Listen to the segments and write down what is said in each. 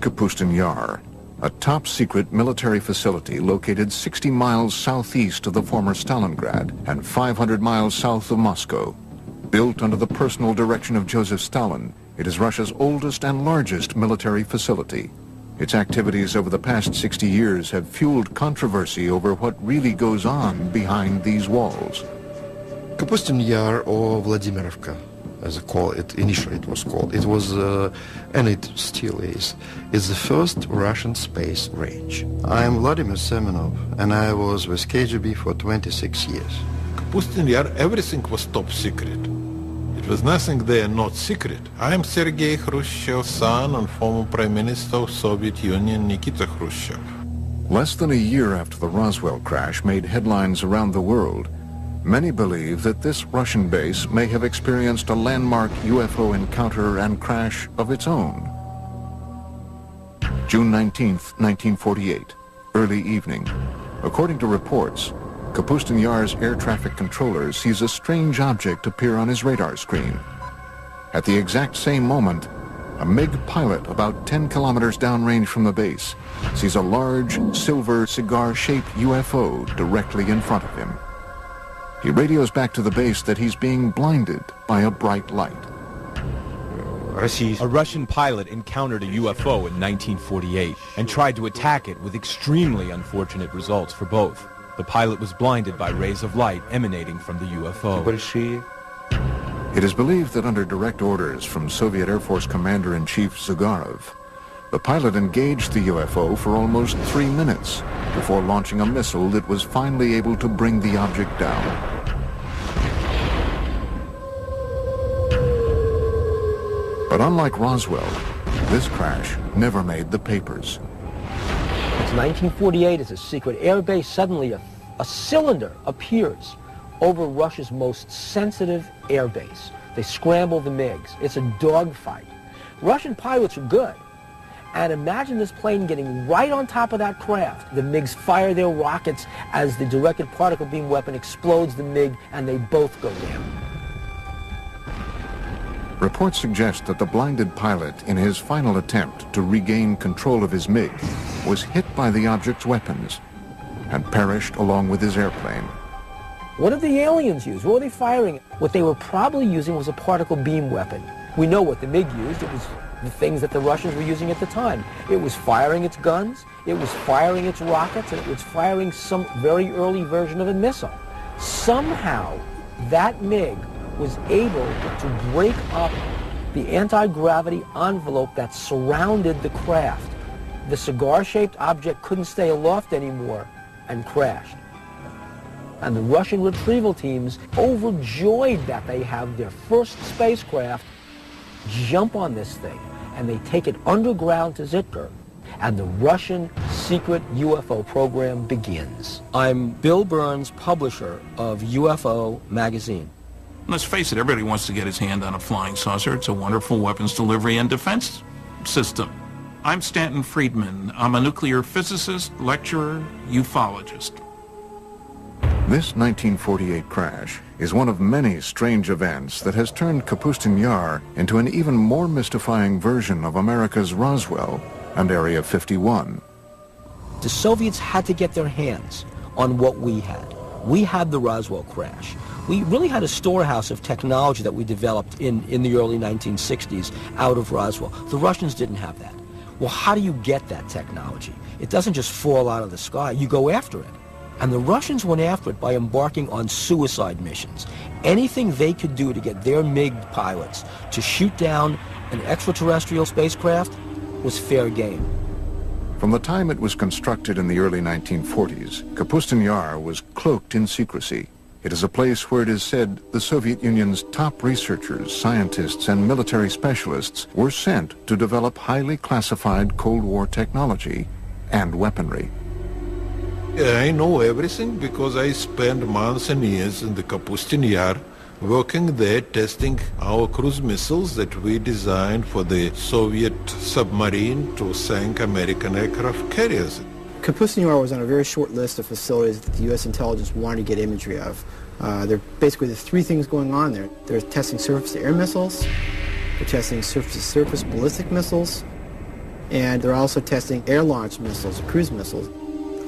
Kapustin Yar, a top-secret military facility located 60 miles southeast of the former Stalingrad and 500 miles south of Moscow. Built under the personal direction of Joseph Stalin, it is Russia's oldest and largest military facility. Its activities over the past 60 years have fueled controversy over what really goes on behind these walls. Kapustin Yar, or Vladimirovka, as initially it was called. It was, and it still is the first Russian space range. I am Vladimir Semenov, and I was with KGB for 26 years. Kapustin Yar, everything was top secret. It was nothing there not secret. I am Sergei Khrushchev's son and former Prime Minister of Soviet Union, Nikita Khrushchev. Less than a year after the Roswell crash made headlines around the world, many believe that this Russian base may have experienced a landmark UFO encounter and crash of its own. June 19th, 1948, early evening. According to reports, Kapustin Yar's air traffic controller sees a strange object appear on his radar screen. At the exact same moment, a MiG pilot about 10 kilometers downrange from the base sees a large, silver, cigar-shaped UFO directly in front of him. He radios back to the base that he's being blinded by a bright light. A Russian pilot encountered a UFO in 1948 and tried to attack it with extremely unfortunate results for both. The pilot was blinded by rays of light emanating from the UFO. It is believed that under direct orders from Soviet Air Force Commander-in-Chief Zagarov, the pilot engaged the UFO for almost 3 minutes before launching a missile that was finally able to bring the object down. But unlike Roswell, this crash never made the papers. It's 1948, it's a secret airbase. Suddenly a cylinder appears over Russia's most sensitive airbase. They scramble the MiGs. It's a dogfight. Russian pilots are good. And imagine this plane getting right on top of that craft. The MiGs fire their rockets as the directed particle beam weapon explodes the MiG, and they both go down. Reports suggest that the blinded pilot, in his final attempt to regain control of his MiG, was hit by the object's weapons and perished along with his airplane. What did the aliens use? What were they firing? What they were probably using was a particle beam weapon. We know what the MiG used. It was the things that the Russians were using at the time. It was firing its guns, it was firing its rockets, and it was firing some very early version of a missile. Somehow, that MiG was able to break up the anti-gravity envelope that surrounded the craft. The cigar-shaped object couldn't stay aloft anymore and crashed. And the Russian retrieval teams, overjoyed that they have their first spacecraft, jump on this thing, and they take it underground to Zitka, and the Russian secret UFO program begins. I'm Bill Burns, publisher of UFO magazine. Let's face it, everybody wants to get his hand on a flying saucer. It's a wonderful weapons delivery and defense system. I'm Stanton Friedman. I'm a nuclear physicist, lecturer, ufologist. This 1948 crash is one of many strange events that has turned Kapustin Yar into an even more mystifying version of America's Roswell and Area 51. The Soviets had to get their hands on what we had. We had the Roswell crash. We really had a storehouse of technology that we developed in the early 1960s out of Roswell. The Russians didn't have that. Well, how do you get that technology? It doesn't just fall out of the sky. You go after it. And the Russians went after it by embarking on suicide missions. Anything they could do to get their MiG pilots to shoot down an extraterrestrial spacecraft was fair game. From the time it was constructed in the early 1940s, Kapustin Yar was cloaked in secrecy. It is a place where it is said the Soviet Union's top researchers, scientists, and military specialists were sent to develop highly classified Cold War technology and weaponry. I know everything because I spent months and years in the Kapustin Yar working there testing our cruise missiles that we designed for the Soviet submarine to sink American aircraft carriers. Kapustin Yar was on a very short list of facilities that the U.S. intelligence wanted to get imagery of. There are three things going on there. They're testing surface-to-air missiles, they're testing surface-to-surface ballistic missiles, and they're also testing air-launched missiles, cruise missiles.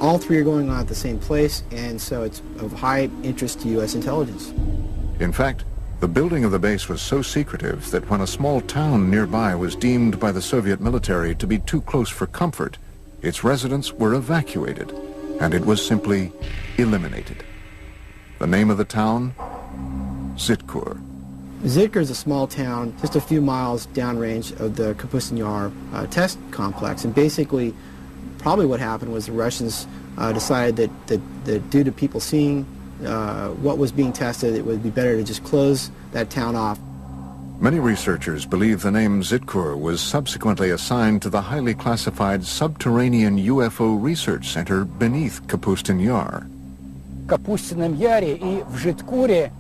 All three are going on at the same place, and so it's of high interest to U.S. intelligence. In fact, the building of the base was so secretive that when a small town nearby was deemed by the Soviet military to be too close for comfort, its residents were evacuated, and it was simply eliminated. The name of the town? Zitkur. Zitkur is a small town just a few miles downrange of the Kapustin Yar test complex, and basically probably what happened was the Russians decided that due to people seeing what was being tested, it would be better to just close that town off. Many researchers believe the name Zitkur was subsequently assigned to the highly classified subterranean UFO research center beneath Kapustin Yar.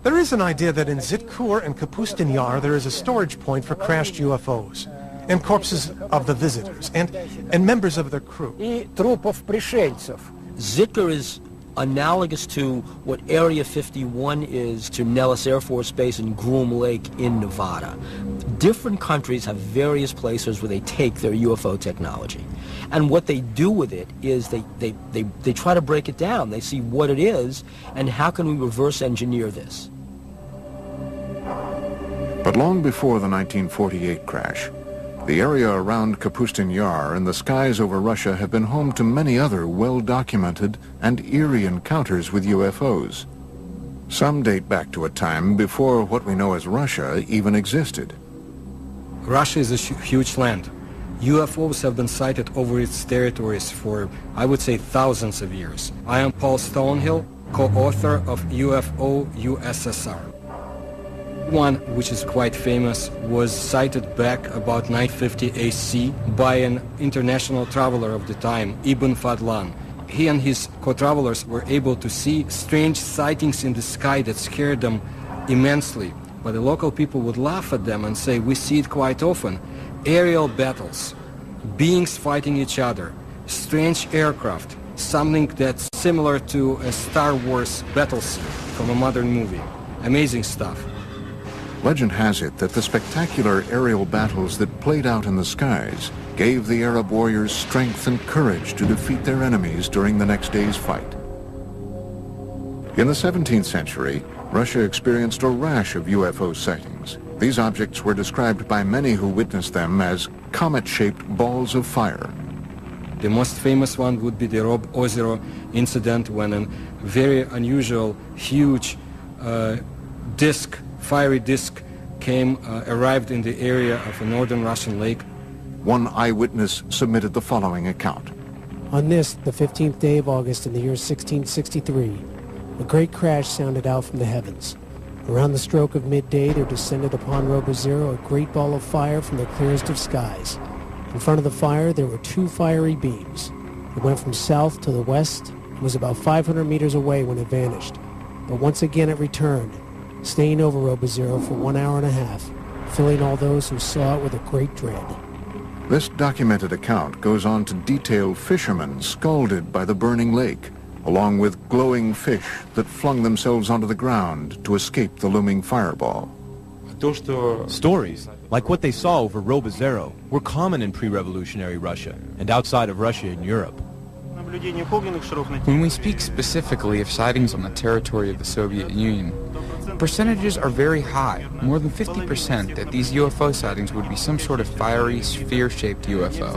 There is an idea that in Zitkur and Kapustin Yar there is a storage point for crashed UFOs and corpses of the visitors and members of their crew. Zitkur is analogous to what Area 51 is to Nellis Air Force Base and Groom Lake in Nevada. Different countries have various places where they take their UFO technology. And what they do with it is they try to break it down. They see what it is and how can we reverse engineer this. But long before the 1948 crash, the area around Kapustin Yar and the skies over Russia have been home to many other well-documented and eerie encounters with UFOs. Some date back to a time before what we know as Russia even existed. Russia is a huge land. UFOs have been sighted over its territories for, I would say, thousands of years. I am Paul Stonehill, co-author of UFO USSR. One, which is quite famous, was sighted back about 950 AC by an international traveler of the time, Ibn Fadlan. He and his co-travelers were able to see strange sightings in the sky that scared them immensely. But the local people would laugh at them and say, we see it quite often. Aerial battles, beings fighting each other, strange aircraft, something that's similar to a Star Wars battle scene from a modern movie. Amazing stuff. Legend has it that the spectacular aerial battles that played out in the skies gave the Arab warriors strength and courage to defeat their enemies during the next day's fight. In the 17th century, Russia experienced a rash of UFO sightings. These objects were described by many who witnessed them as comet-shaped balls of fire. The most famous one would be the Rob Ozero incident, when a very unusual, huge fiery disc arrived in the area of a northern Russian lake. One eyewitness submitted the following account. On this, the 15th day of August in the year 1663, a great crash sounded out from the heavens. Around the stroke of midday, there descended upon Robozero a great ball of fire from the clearest of skies. In front of the fire, there were two fiery beams. It went from south to the west and was about 500 meters away when it vanished. But once again it returned, staying over Robozero for 1 hour and a half, filling all those who saw it with a great dread. This documented account goes on to detail fishermen scalded by the burning lake, along with glowing fish that flung themselves onto the ground to escape the looming fireball. Stories, like what they saw over Robozero, were common in pre-revolutionary Russia and outside of Russia in Europe. When we speak specifically of sightings on the territory of the Soviet Union, percentages are very high, more than 50%, that these UFO sightings would be some sort of fiery, sphere-shaped UFO.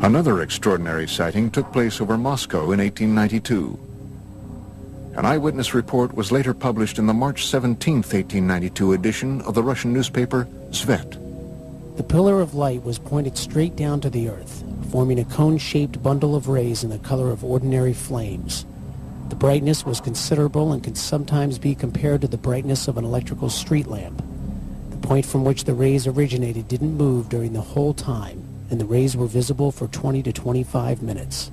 Another extraordinary sighting took place over Moscow in 1892. An eyewitness report was later published in the March 17, 1892 edition of the Russian newspaper Svet. The pillar of light was pointed straight down to the earth, forming a cone-shaped bundle of rays in the color of ordinary flames. The brightness was considerable and could sometimes be compared to the brightness of an electrical street lamp. The point from which the rays originated didn't move during the whole time, and the rays were visible for 20 to 25 minutes.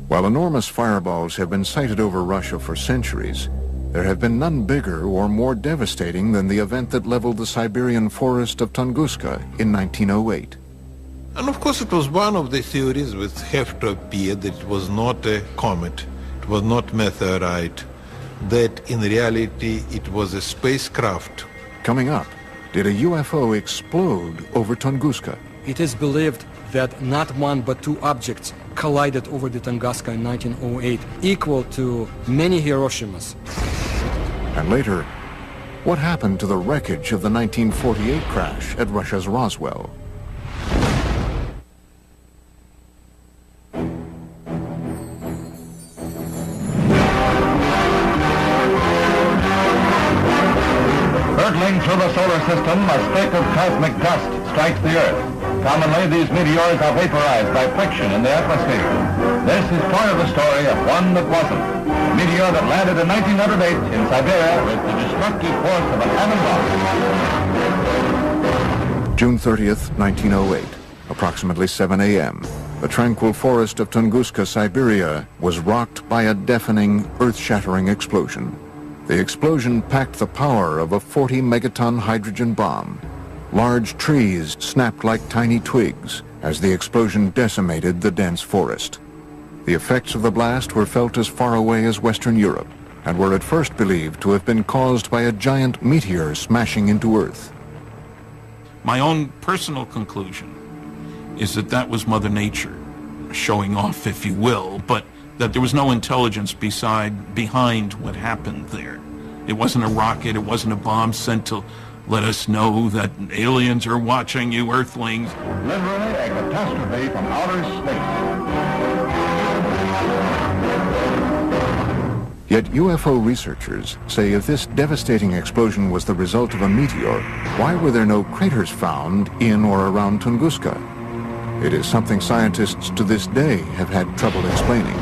While enormous fireballs have been sighted over Russia for centuries, there have been none bigger or more devastating than the event that leveled the Siberian forest of Tunguska in 1908. And of course it was one of the theories which have to appear that it was not a comet, it was not meteorite, that in reality it was a spacecraft. Coming up, did a UFO explode over Tunguska. It is believed that not one but two objects collided over the Tunguska in 1908, equal to many Hiroshimas. And later, what happened to the wreckage of the 1948 crash at Russia's Roswell? Hurtling through the solar system, a streak of cosmic dust strikes the Earth. Commonly, these meteors are vaporized by friction in the atmosphere. This is part of the story of one that wasn't. A meteor that landed in 1908 in Siberia with the destructive force of an atom bomb. June 30th, 1908, approximately 7 a.m. The tranquil forest of Tunguska, Siberia, was rocked by a deafening, earth-shattering explosion. The explosion packed the power of a 40-megaton hydrogen bomb. Large trees snapped like tiny twigs as the explosion decimated the dense forest. The effects of the blast were felt as far away as Western Europe and were at first believed to have been caused by a giant meteor smashing into Earth. My own personal conclusion is that that was Mother Nature showing off, if you will, but that there was no intelligence behind what happened there. It wasn't a rocket, it wasn't a bomb sent to let us know that aliens are watching you, Earthlings. Literally a catastrophe from outer space. Yet UFO researchers say if this devastating explosion was the result of a meteor, why were there no craters found in or around Tunguska? It is something scientists to this day have had trouble explaining.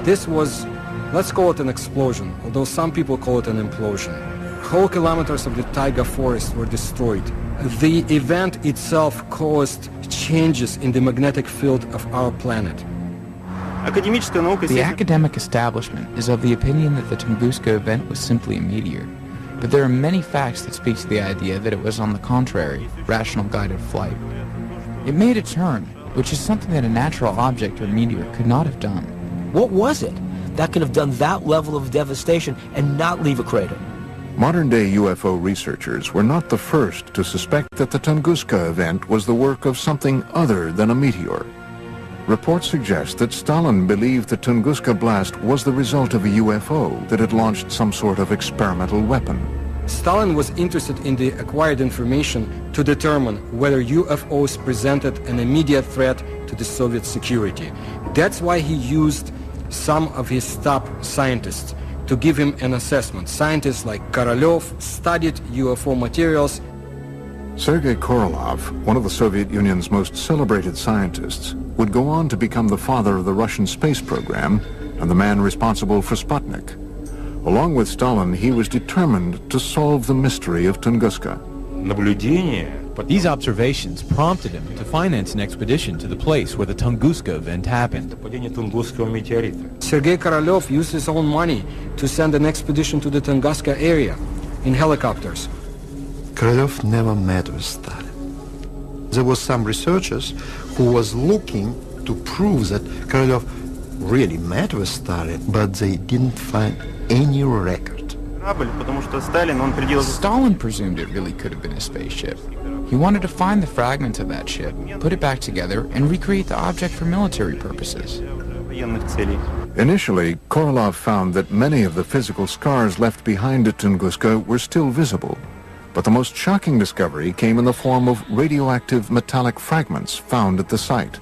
This was, let's call it an explosion, although some people call it an implosion. Whole kilometers of the taiga forest were destroyed. The event itself caused changes in the magnetic field of our planet. The academic establishment is of the opinion that the Tunguska event was simply a meteor, but there are many facts that speak to the idea that it was, on the contrary, rational guided flight. It made a turn, which is something that a natural object or meteor could not have done. What was it that could have done that level of devastation and not leave a crater? Modern-day UFO researchers were not the first to suspect that the Tunguska event was the work of something other than a meteor. Reports suggest that Stalin believed the Tunguska blast was the result of a UFO that had launched some sort of experimental weapon. Stalin was interested in the acquired information to determine whether UFOs presented an immediate threat to the Soviet security. That's why he used some of his top scientists to give him an assessment. Scientists like Korolev studied UFO materials. Sergei Korolev, one of the Soviet Union's most celebrated scientists, would go on to become the father of the Russian space program and the man responsible for Sputnik. Along with Stalin, he was determined to solve the mystery of Tunguska. These observations prompted him to finance an expedition to the place where the Tunguska event happened. Sergei Korolev used his own money to send an expedition to the Tunguska area in helicopters. Korolev never met with Stalin. There were some researchers who was looking to prove that Korolev really met with Stalin, but they didn't find any record. Stalin presumed it really could have been a spaceship. He wanted to find the fragments of that ship, put it back together, and recreate the object for military purposes. Initially, Korolev found that many of the physical scars left behind at Tunguska were still visible. But the most shocking discovery came in the form of radioactive metallic fragments found at the site.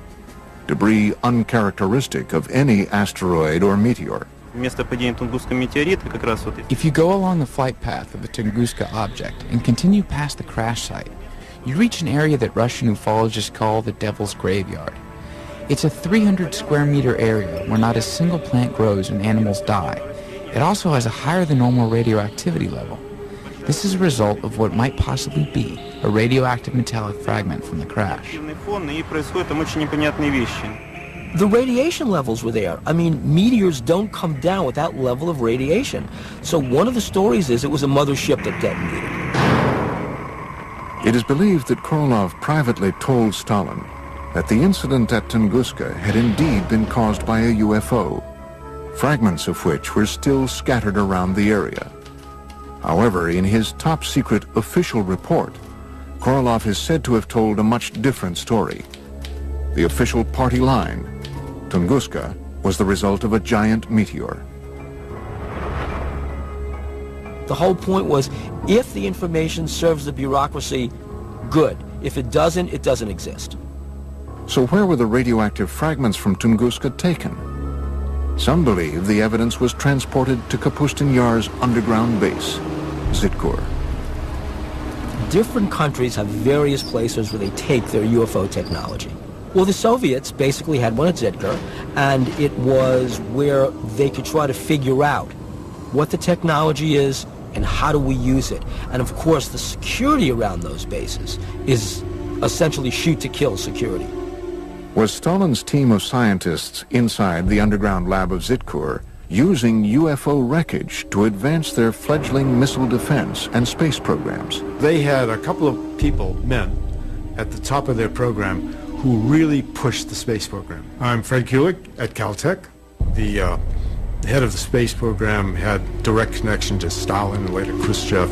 Debris uncharacteristic of any asteroid or meteor. If you go along the flight path of the Tunguska object and continue past the crash site, you reach an area that Russian ufologists call the Devil's Graveyard. It's a 300 square meter area where not a single plant grows and animals die. It also has a higher than normal radioactivity level. This is a result of what might possibly be a radioactive metallic fragment from the crash. The radiation levels were there. I mean, meteors don't come down with that level of radiation. So one of the stories is it was a mother ship that detonated. It is believed that Korolev privately told Stalin that the incident at Tunguska had indeed been caused by a UFO, fragments of which were still scattered around the area. However, in his top-secret official report, Korolev is said to have told a much different story. The official party line, Tunguska, was the result of a giant meteor. The whole point was, if the information serves the bureaucracy, good. If it doesn't exist. So where were the radioactive fragments from Tunguska taken? Some believe the evidence was transported to Kapustin Yar's underground base, Zitkur. Different countries have various places where they take their UFO technology. Well, the Soviets basically had one at Zitkur, and it was where they could try to figure out what the technology is and how do we use it. And of course, the security around those bases is essentially shoot-to-kill security. Was Stalin's team of scientists inside the underground lab of Zitkur using UFO wreckage to advance their fledgling missile defense and space programs? They had a couple of people, men, at the top of their program who really pushed the space program. I'm Fred Kulik at Caltech. The head of the space program had direct connection to Stalin and later Khrushchev.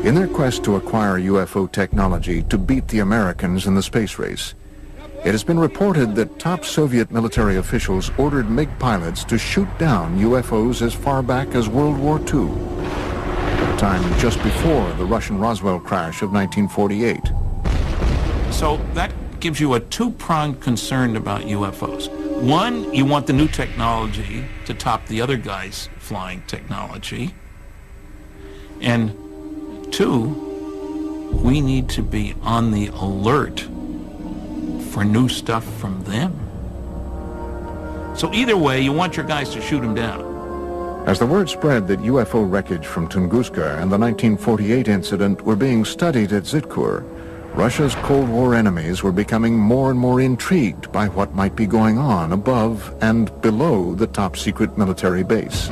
In their quest to acquire UFO technology to beat the Americans in the space race, it has been reported that top Soviet military officials ordered MiG pilots to shoot down UFOs as far back as World War II, a time just before the Russian Roswell crash of 1948. So that gives you a two-pronged concern about UFOs. One, you want the new technology to top the other guy's flying technology. And two, we need to be on the alert for new stuff from them. So either way, you want your guys to shoot them down. As the word spread that UFO wreckage from Tunguska and the 1948 incident were being studied at Zitkur, Russia's Cold War enemies were becoming more and more intrigued by what might be going on above and below the top-secret military base.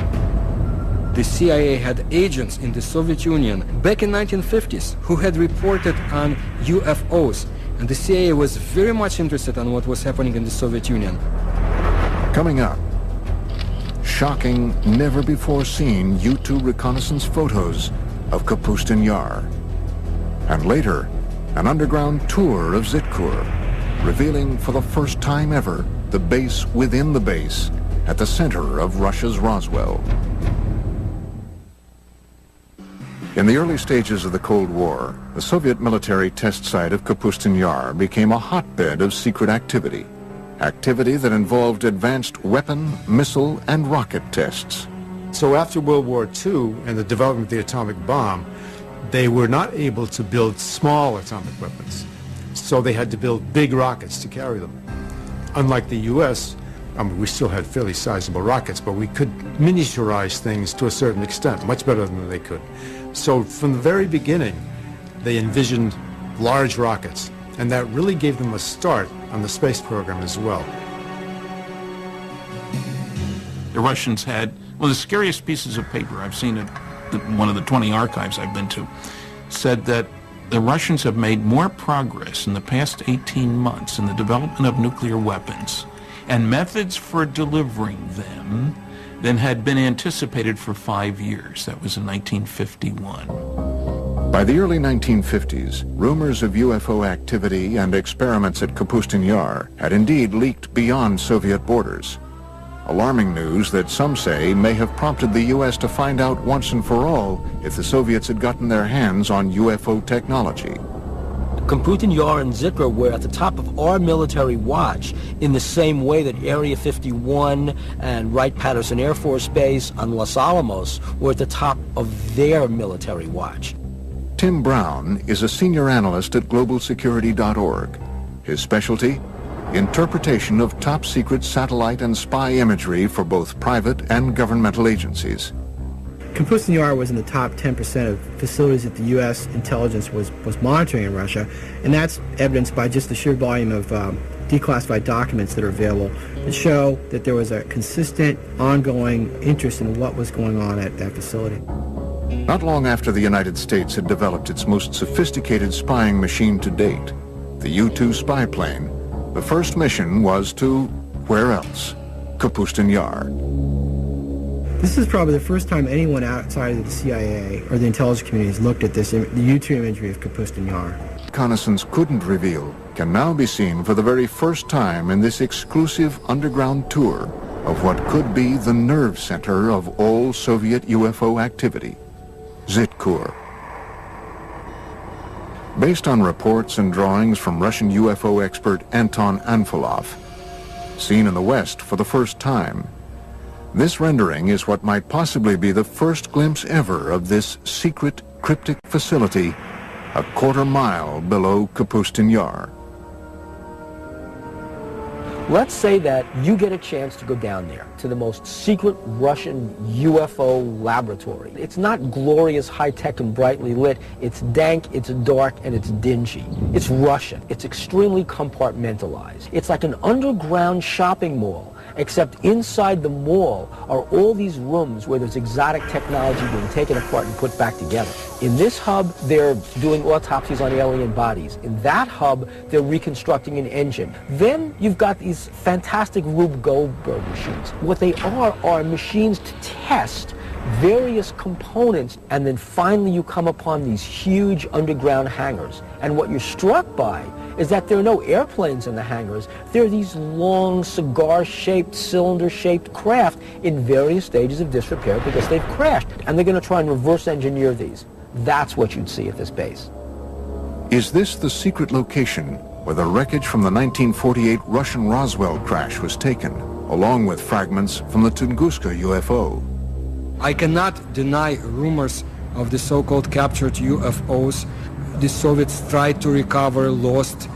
The CIA had agents in the Soviet Union back in 1950s who had reported on UFOs, and the CIA was very much interested in what was happening in the Soviet Union. Coming up, shocking, never-before-seen U-2 reconnaissance photos of Kapustin Yar. And later, an underground tour of Zitkur, revealing for the first time ever the base within the base at the center of Russia's Roswell. In the early stages of the Cold War, the Soviet military test site of Kapustin Yar became a hotbed of secret activity that involved advanced weapon, missile, and rocket tests. So after World War II and the development of the atomic bomb, they were not able to build small atomic weapons. So they had to build big rockets to carry them. Unlike the U.S., we still had fairly sizable rockets, but we could miniaturize things to a certain extent, much better than they could. So from the very beginning, they envisioned large rockets, and that really gave them a start on the space program as well. The Russians had one of the scariest pieces of paper I've seen at one of the 20 archives I've been to, said that the Russians have made more progress in the past 18 months in the development of nuclear weapons and methods for delivering them than had been anticipated for 5 years. That was in 1951. By the early 1950s, rumors of UFO activity and experiments at Kapustin Yar had indeed leaked beyond Soviet borders. Alarming news that some say may have prompted the U.S. to find out once and for all if the Soviets had gotten their hands on UFO technology. Kapustin Yar and Zitkur were at the top of our military watch in the same way that Area 51 and Wright-Patterson Air Force Base on Los Alamos were at the top of their military watch. Tim Brown is a senior analyst at globalsecurity.org. His specialty? Interpretation of top-secret satellite and spy imagery for both private and governmental agencies. Kapustin Yar was in the top 10% of facilities that the U.S. intelligence was monitoring in Russia, and that's evidenced by just the sheer volume of declassified documents that are available that show that there was a consistent, ongoing interest in what was going on at that facility. Not long after the United States had developed its most sophisticated spying machine to date, the U-2 spy plane, the first mission was to, where else? Kapustin Yar. This is probably the first time anyone outside of the CIA or the intelligence community has looked at this, the U-2 imagery of Kapustin Yar. reconnaissance couldn't reveal can now be seen for the very first time in this exclusive underground tour of what could be the nerve center of all Soviet UFO activity, Zitkur. Based on reports and drawings from Russian UFO expert Anton Anfilov, seen in the West for the first time, this rendering is what might possibly be the first glimpse ever of this secret cryptic facility a quarter-mile below Kapustin Yar. Let's say that you get a chance to go down there to the most secret Russian UFO laboratory. It's not glorious, high-tech, and brightly lit. It's dank, it's dark, and it's dingy. It's Russian. It's extremely compartmentalized. It's like an underground shopping mall, except inside the mall are all these rooms where there's exotic technology being taken apart and put back together. In this hub, they're doing autopsies on alien bodies. In that hub, they're reconstructing an engine. Then you've got these fantastic Rube Goldberg machines. What they are machines to test various components, and then finally you come upon these huge underground hangars. And what you're struck by is that there are no airplanes in the hangars. There are these long, cigar-shaped, cylinder-shaped craft in various stages of disrepair because they've crashed. And they're going to try and reverse engineer these. That's what you'd see at this base. Is this the secret location where the wreckage from the 1948 Russian Roswell crash was taken, along with fragments from the Tunguska UFO? I cannot deny rumors of the so-called captured UFOs. The Soviets tried to recover lost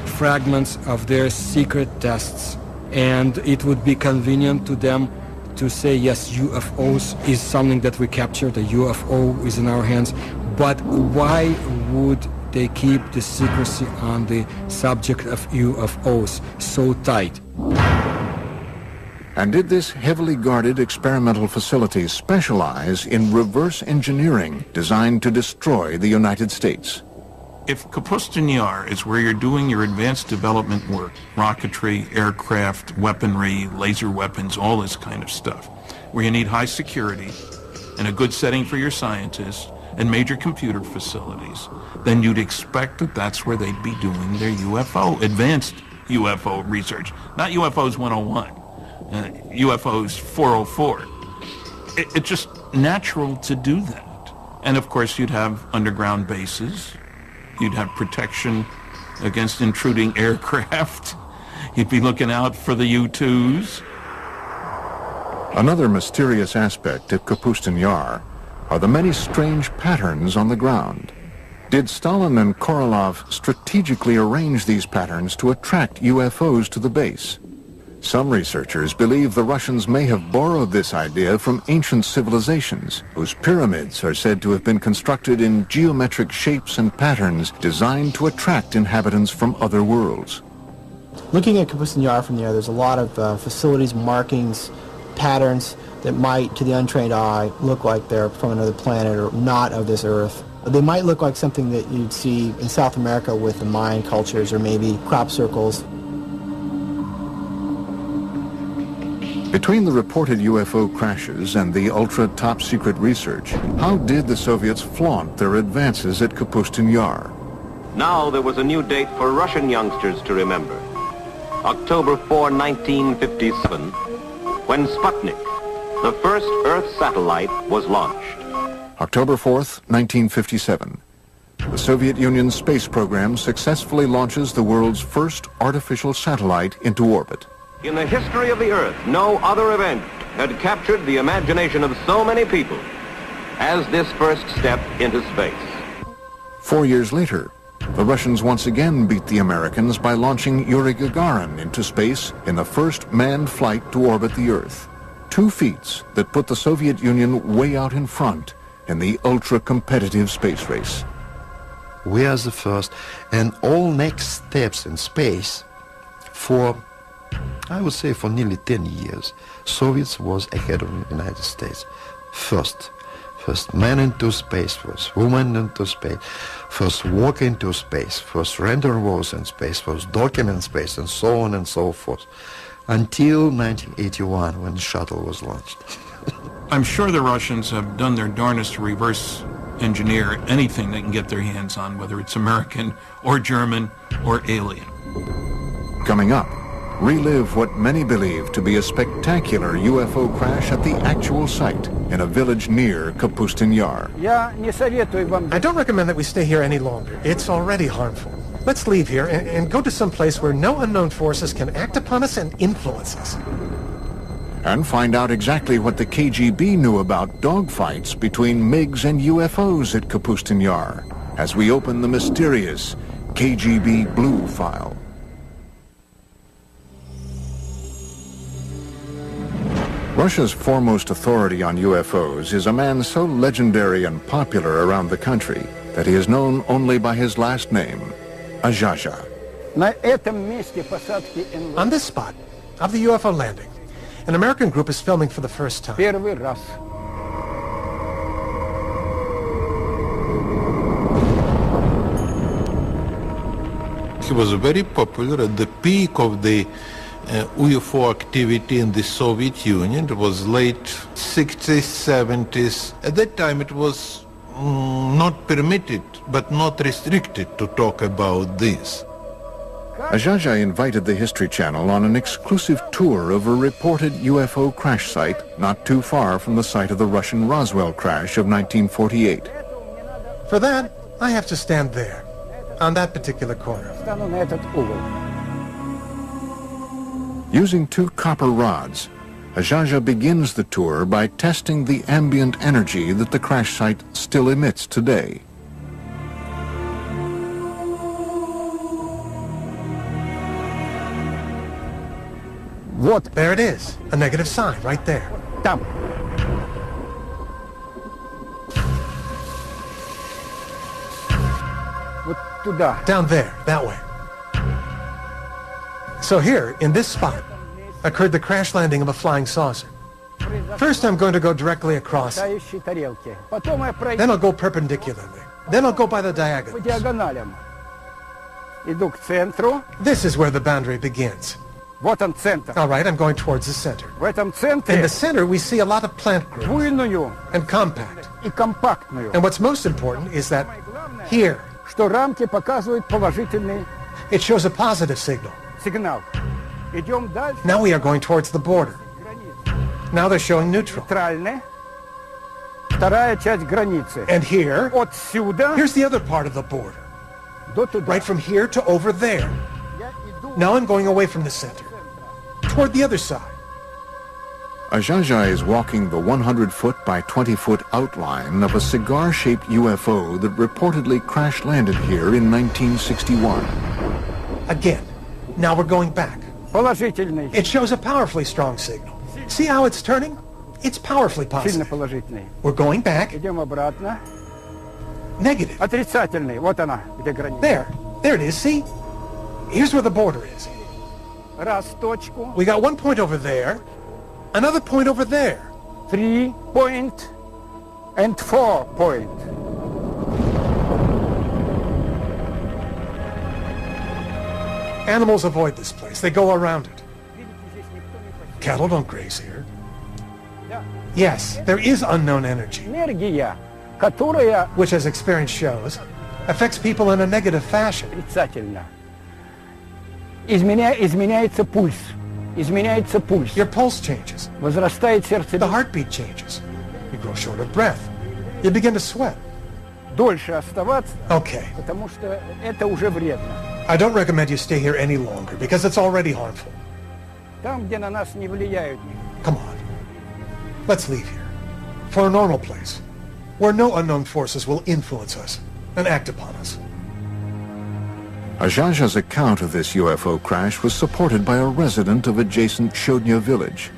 fragments of their secret tests, and it would be convenient to them to say, yes, UFOs is something that we captured, a UFO is in our hands, but why would they keep the secrecy on the subject of UFOs so tight? And did this heavily guarded experimental facility specialize in reverse engineering designed to destroy the United States? If Kapustin Yar is where you're doing your advanced development work, rocketry, aircraft, weaponry, laser weapons, all this kind of stuff, where you need high security and a good setting for your scientists and major computer facilities, then you'd expect that that's where they'd be doing their UFO, advanced UFO research, not UFOs 101. UFOs 404. It's just natural to do that. And of course you'd have underground bases, you'd have protection against intruding aircraft, you'd be looking out for the U-2s. Another mysterious aspect of Kapustin Yar are the many strange patterns on the ground. Did Stalin and Korolev strategically arrange these patterns to attract UFOs to the base? Some researchers believe the Russians may have borrowed this idea from ancient civilizations, whose pyramids are said to have been constructed in geometric shapes and patterns designed to attract inhabitants from other worlds. Looking at Kapustin Yar from there, there's a lot of facilities, markings, patterns that might, to the untrained eye, look like they're from another planet or not of this Earth. They might look like something that you'd see in South America with the Mayan cultures or maybe crop circles. Between the reported UFO crashes and the ultra-top-secret research, how did the Soviets flaunt their advances at Kapustin Yar? Now there was a new date for Russian youngsters to remember. October 4, 1957, when Sputnik, the first Earth satellite, was launched. October 4th, 1957. The Soviet Union's space program successfully launches the world's first artificial satellite into orbit. In the history of the Earth, no other event had captured the imagination of so many people as this first step into space. 4 years later, the Russians once again beat the Americans by launching Yuri Gagarin into space in the first manned flight to orbit the Earth. 2 feats that put the Soviet Union way out in front in the ultra-competitive space race. We are the first, and all next steps in space for, I would say, for nearly 10 years, Soviets was ahead of the United States. First man into space, first woman into space, first walk into space, first rendezvous in space, first document in space, and so on and so forth, until 1981 when the shuttle was launched. I'm sure the Russians have done their darnest to reverse engineer anything they can get their hands on, whether it's American or German or alien. Coming up, relive what many believe to be a spectacular UFO crash at the actual site in a village near Kapustin Yar. I don't recommend that we stay here any longer. It's already harmful. Let's leave here and go to some place where no unknown forces can act upon us and influence us. And find out exactly what the KGB knew about dogfights between MiGs and UFOs at Kapustin Yar as we open the mysterious KGB Blue file. Russia's foremost authority on UFOs is a man so legendary and popular around the country that he is known only by his last name, Azhaja. On this spot of the UFO landing, an American group is filming for the first time. He was very popular at the peak of the UFO activity in the Soviet Union. It was late 60s, 70s. At that time it was not permitted, but not restricted to talk about this. Azhaja invited the History Channel on an exclusive tour of a reported UFO crash site not too far from the site of the Russian Roswell crash of 1948. For that, I have to stand there, on that particular corner. Using 2 copper rods, Azhaja begins the tour by testing the ambient energy that the crash site still emits today. There it is, a negative sign right there. Down there, that way. So here, in this spot, occurred the crash landing of a flying saucer. First, I'm going to go directly across. Then I'll go perpendicularly. Then I'll go by the diagonals. This is where the boundary begins. All right, I'm going towards the center. In the center, we see a lot of plant growth and compact. And what's most important is that here, it shows a positive signal. Now we are going towards the border. Now they're showing neutral. And here, here's the other part of the border. Right from here to over there. Now I'm going away from the center, toward the other side. Azhaja is walking the 100-foot by 20-foot outline of a cigar-shaped UFO that reportedly crash-landed here in 1961. Again, now we're going back. It shows a powerfully strong signal. See how it's turning? It's powerfully positive. We're going back. Negative. There it is, see? Here's where the border is. We got one point over there, another point over there. 3 point and 4 point. Animals avoid this place. They go around it. Cattle don't graze here. Yes, there is unknown energy, which, as experience shows, affects people in a negative fashion. Изменяется пульс. Изменяется пульс. Your pulse changes. Возрастает сердцебиение. The heartbeat changes. You grow short of breath. You begin to sweat. Дольше оставаться. Okay. Потому что это уже вредно. I don't recommend you stay here any longer because it's already harmful. Там, где на нас не влияют. Come on. Let's leave here. For a normal place, where no unknown forces will influence us and act upon us. Azhaja's account of this UFO crash was supported by a resident of adjacent Shodnya village,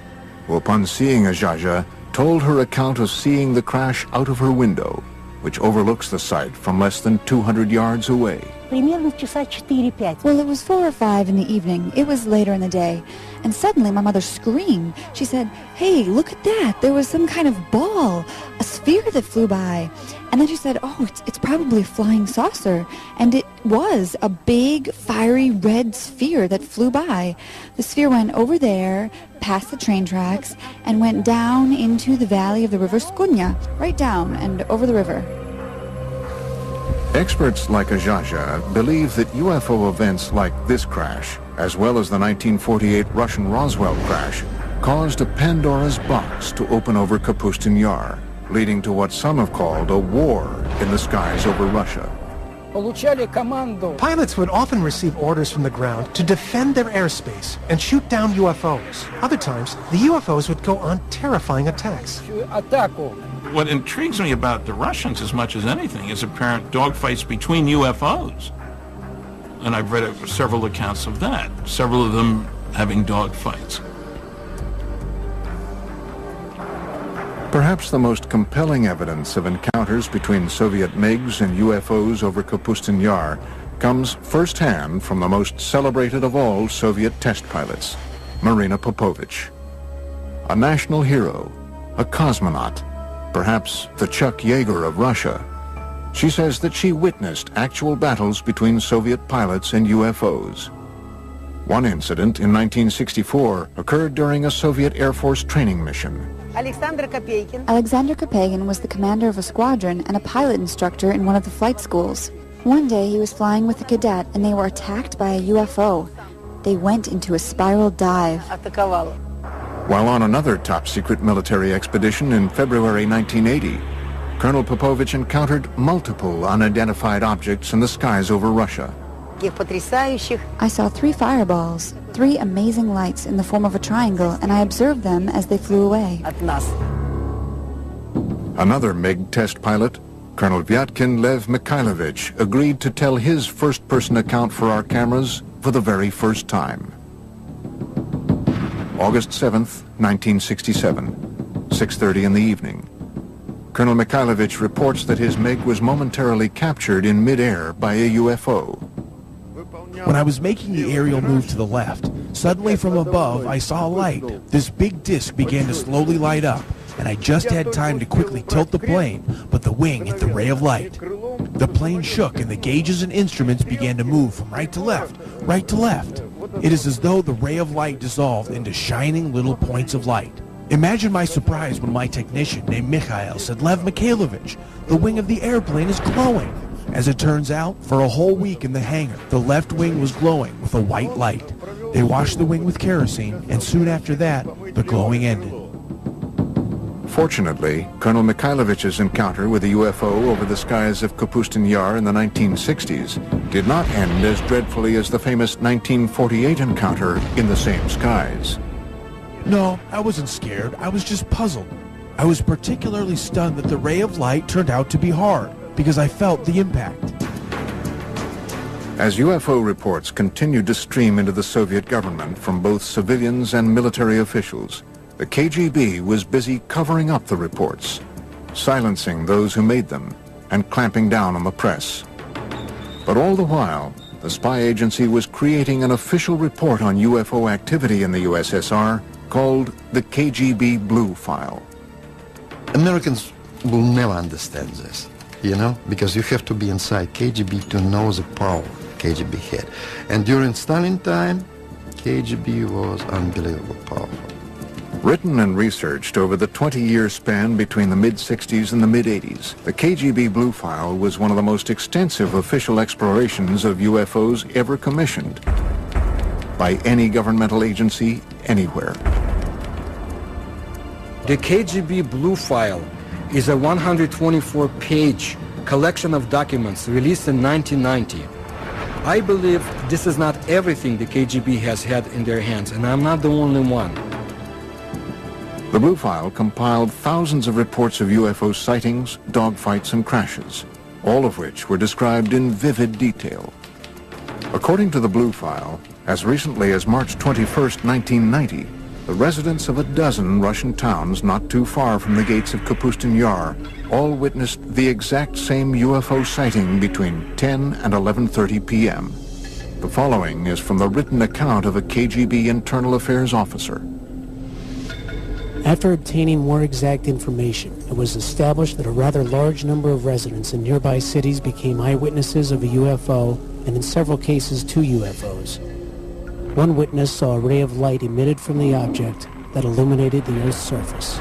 who upon seeing Azhaja told her account of seeing the crash out of her window, which overlooks the site from less than 200 yards away. Well, it was 4 or 5 in the evening. It was later in the day. And suddenly my mother screamed. She said, "Hey, look at that. There was some kind of ball, a sphere that flew by." And then she said, "Oh, it's probably a flying saucer." And it was a big, fiery red sphere that flew by. The sphere went over there, past the train tracks, and went down into the valley of the river Skunya, right down and over the river. Experts like Ajaja believe that UFO events like this crash, as well as the 1948 Russian Roswell crash, caused a Pandora's box to open over Kapustin Yar, leading to what some have called a war in the skies over Russia. Pilots would often receive orders from the ground to defend their airspace and shoot down UFOs. Other times, the UFOs would go on terrifying attacks. What intrigues me about the Russians as much as anything is apparent dogfights between UFOs. And I've read several accounts of that, several of them having dogfights. Perhaps the most compelling evidence of encounters between Soviet MiGs and UFOs over Kapustin Yar comes firsthand from the most celebrated of all Soviet test pilots, Marina Popovich. A national hero, a cosmonaut, perhaps the Chuck Yeager of Russia. She says that she witnessed actual battles between Soviet pilots and UFOs. One incident in 1964 occurred during a Soviet Air Force training mission. Alexander Kopegin was the commander of a squadron and a pilot instructor in one of the flight schools. One day he was flying with a cadet and they were attacked by a UFO. They went into a spiral dive. While on another top-secret military expedition in February 1980, Colonel Popovich encountered multiple unidentified objects in the skies over Russia. I saw 3 fireballs, 3 amazing lights in the form of a triangle, and I observed them as they flew away. Another MiG test pilot, Colonel Vyatkin Lev Mikhailovich, agreed to tell his first-person account for our cameras for the very first time. August 7th, 1967, 6:30 in the evening. Colonel Mikhailovich reports that his MiG was momentarily captured in midair by a UFO. When I was making the aerial move to the left, suddenly from above I saw a light. This big disc began to slowly light up, and I just had time to quickly tilt the plane, but the wing hit the ray of light. The plane shook and the gauges and instruments began to move from right to left, right to left. It is as though the ray of light dissolved into shining little points of light. Imagine my surprise when my technician named Mikhail said, "Lev Mikhailovich, the wing of the airplane is glowing." As it turns out, for a whole week in the hangar, the left wing was glowing with a white light. They washed the wing with kerosene, and soon after that, the glowing ended. Fortunately, Colonel Mikhailovich's encounter with a UFO over the skies of Kapustin Yar in the 1960s did not end as dreadfully as the famous 1948 encounter in the same skies. No, I wasn't scared. I was just puzzled. I was particularly stunned that the ray of light turned out to be hard, because I felt the impact. As UFO reports continued to stream into the Soviet government from both civilians and military officials, the KGB was busy covering up the reports, silencing those who made them, and clamping down on the press. But all the while, the spy agency was creating an official report on UFO activity in the USSR called the KGB Blue File. Americans will never understand this, you know, because you have to be inside KGB to know the power KGB had. And during Stalin time, KGB was unbelievably powerful. Written and researched over the 20-year span between the mid-60s and the mid-80s, the KGB Blue File was one of the most extensive official explorations of UFOs ever commissioned by any governmental agency anywhere. The KGB Blue File is a 124-page collection of documents released in 1990. I believe this is not everything the KGB has had in their hands, and I'm not the only one. The Blue File compiled thousands of reports of UFO sightings, dogfights, and crashes, all of which were described in vivid detail. According to the Blue File, as recently as March 21st, 1990, the residents of a dozen Russian towns not too far from the gates of Kapustin Yar all witnessed the exact same UFO sighting between 10 and 11:30 p.m. The following is from the written account of a KGB internal affairs officer. After obtaining more exact information, it was established that a rather large number of residents in nearby cities became eyewitnesses of a UFO, and in several cases, 2 UFOs. One witness saw a ray of light emitted from the object that illuminated the Earth's surface.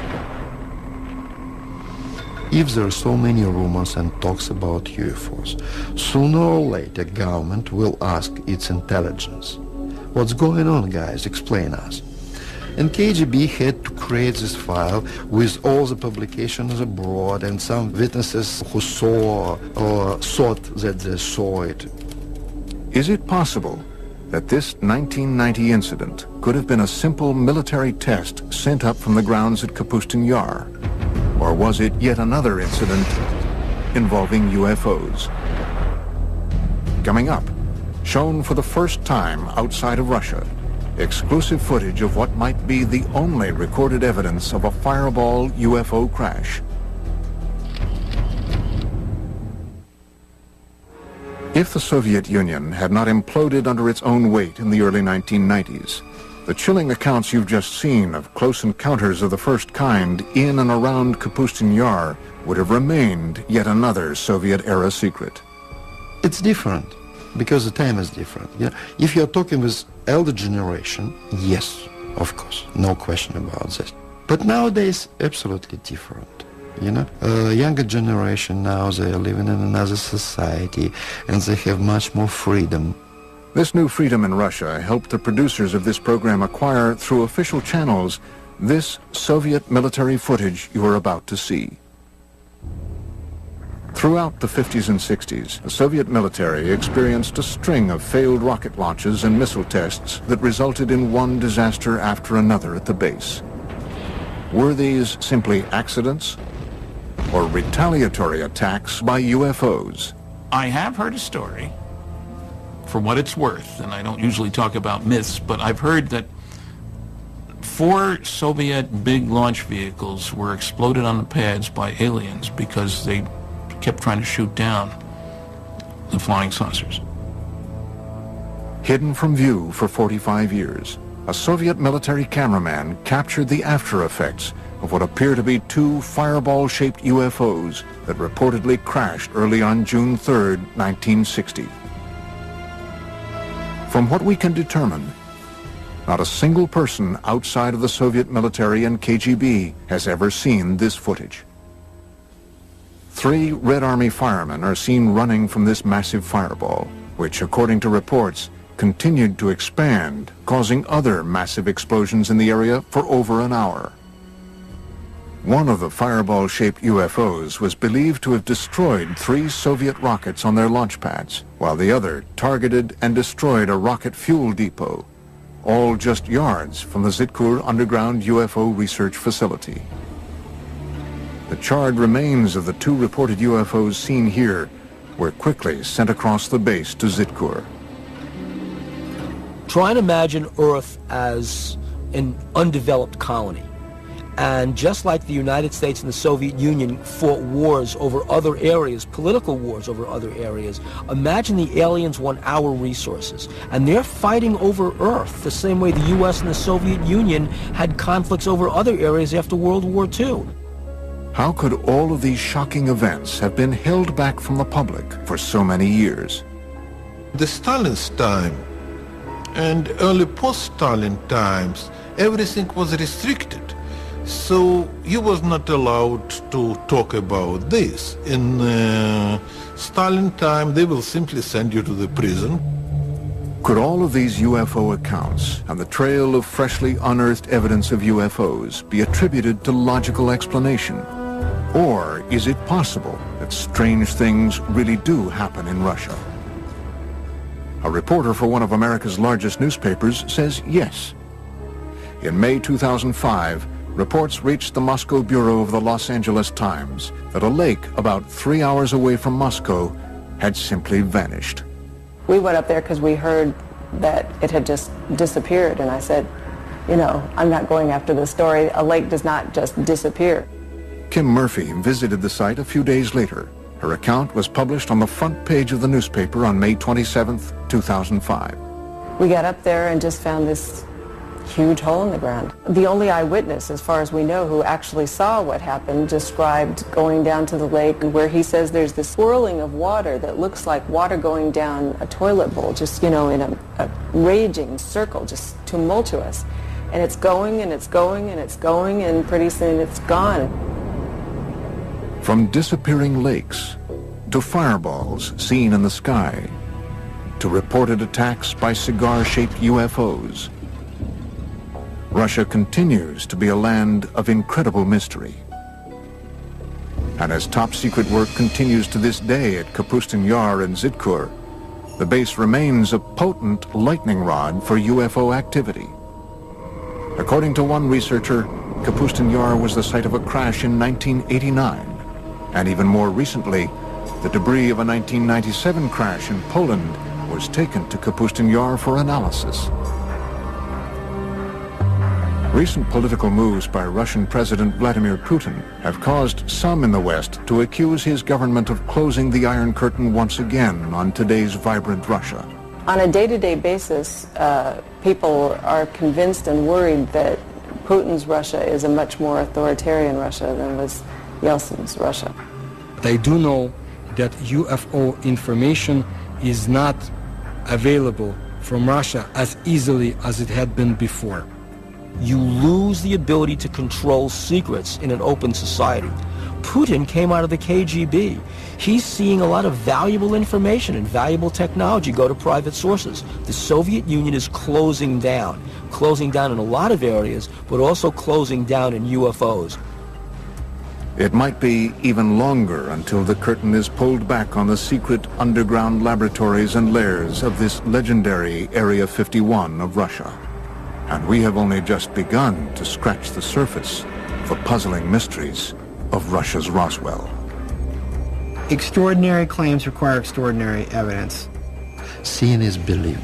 If there are so many rumors and talks about UFOs, sooner or later government will ask its intelligence. What's going on, guys? Explain us. And KGB had to create this file with all the publications abroad and some witnesses who saw or thought that they saw it. Is it possible that this 1990 incident could have been a simple military test sent up from the grounds at Kapustin Yar? Or was it yet another incident involving UFOs? Coming up, shown for the first time outside of Russia, exclusive footage of what might be the only recorded evidence of a fireball UFO crash. If the Soviet Union had not imploded under its own weight in the early 1990s, the chilling accounts you've just seen of close encounters of the first kind in and around Kapustin Yar would have remained yet another Soviet-era secret. It's different, because the time is different. You know, if you're talking with elder generation, yes, of course, no question about this. But nowadays, absolutely different. You know, younger generation now, they are living in another society and they have much more freedom. This new freedom in Russia helped the producers of this program acquire, through official channels, this Soviet military footage you are about to see. Throughout the 50s and 60s, the Soviet military experienced a string of failed rocket launches and missile tests that resulted in one disaster after another at the base. Were these simply accidents or retaliatory attacks by UFOs? I have heard a story, for what it's worth, and I don't usually talk about myths, but I've heard that 4 Soviet big launch vehicles were exploded on the pads by aliens because they kept trying to shoot down the flying saucers. Hidden from view for 45 years, a Soviet military cameraman captured the after effects of what appear to be 2 fireball-shaped UFOs that reportedly crashed early on June 3, 1960. From what we can determine, not a single person outside of the Soviet military and KGB has ever seen this footage. 3 Red Army firemen are seen running from this massive fireball, which, according to reports, continued to expand, causing other massive explosions in the area for over an hour. One of the fireball-shaped UFOs was believed to have destroyed 3 Soviet rockets on their launch pads, while the other targeted and destroyed a rocket fuel depot, all just yards from the Zitkur underground UFO research facility. The charred remains of the 2 reported UFOs seen here were quickly sent across the base to Zitkur. Try and imagine Earth as an undeveloped colony. And just like the United States and the Soviet Union fought wars over other areas, political wars over other areas, imagine the aliens want our resources. And they're fighting over Earth the same way the U.S. and the Soviet Union had conflicts over other areas after World War II. How could all of these shocking events have been held back from the public for so many years? The Stalin's time and early post-Stalin times, everything was restricted. So you was not allowed to talk about this. In Stalin time, they will simply send you to the prison. Could all of these UFO accounts and the trail of freshly unearthed evidence of UFOs be attributed to logical explanation? Or is it possible that strange things really do happen in Russia? A reporter for one of America's largest newspapers says yes. In May 2005, reports reached the Moscow bureau of the Los Angeles Times that a lake about 3 hours away from Moscow had simply vanished. We went up there because we heard that it had just disappeared, and I said, you know, I'm not going after this story. A lake does not just disappear. Kim Murphy visited the site a few days later. Her account was published on the front page of the newspaper on May 27, 2005. We got up there and just found this huge hole in the ground. The only eyewitness, as far as we know, who actually saw what happened, described going down to the lake where he says there's this swirling of water that looks like water going down a toilet bowl, just, you know, in a raging circle, just tumultuous. And it's going and it's going and it's going, and pretty soon it's gone. From disappearing lakes, to fireballs seen in the sky, to reported attacks by cigar-shaped UFOs, Russia continues to be a land of incredible mystery. And as top-secret work continues to this day at Kapustin Yar and Zitkur, the base remains a potent lightning rod for UFO activity. According to one researcher, Kapustin Yar was the site of a crash in 1989, and even more recently, the debris of a 1997 crash in Poland was taken to Kapustin Yar for analysis. Recent political moves by Russian President Vladimir Putin have caused some in the West to accuse his government of closing the Iron Curtain once again on today's vibrant Russia. On a day-to-day basis, people are convinced and worried that Putin's Russia is a much more authoritarian Russia than was Yeltsin's Russia. They do know that UFO information is not available from Russia as easily as it had been before. You lose the ability to control secrets in an open society. Putin came out of the KGB. He's seeing a lot of valuable information and valuable technology go to private sources. The Soviet Union is closing down in a lot of areas, but also closing down in UFOs. It might be even longer until the curtain is pulled back on the secret underground laboratories and lairs of this legendary Area 51 of Russia. And we have only just begun to scratch the surface of the puzzling mysteries of Russia's Roswell. Extraordinary claims require extraordinary evidence. Seeing is believing.